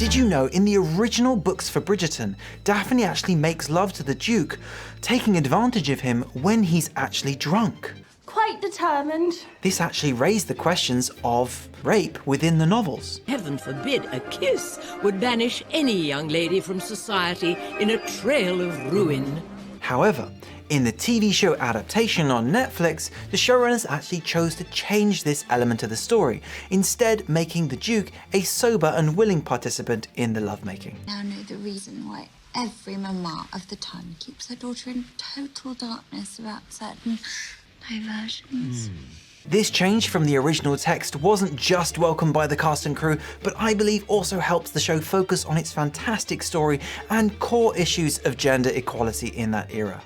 did you know in the original books for Bridgerton, Daphne actually makes love to the Duke, taking advantage of him when he's actually drunk? Quite determined. This actually raised the questions of rape within the novels. Heaven forbid a kiss would banish any young lady from society in a trail of ruin. However, in the TV show adaptation on Netflix, the showrunners actually chose to change this element of the story, instead making the Duke a sober and willing participant in the lovemaking. Now know the reason why every mama of the time keeps her daughter in total darkness about certain diversions. This change from the original text wasn't just welcomed by the cast and crew, but I believe also helps the show focus on its fantastic story and core issues of gender equality in that era.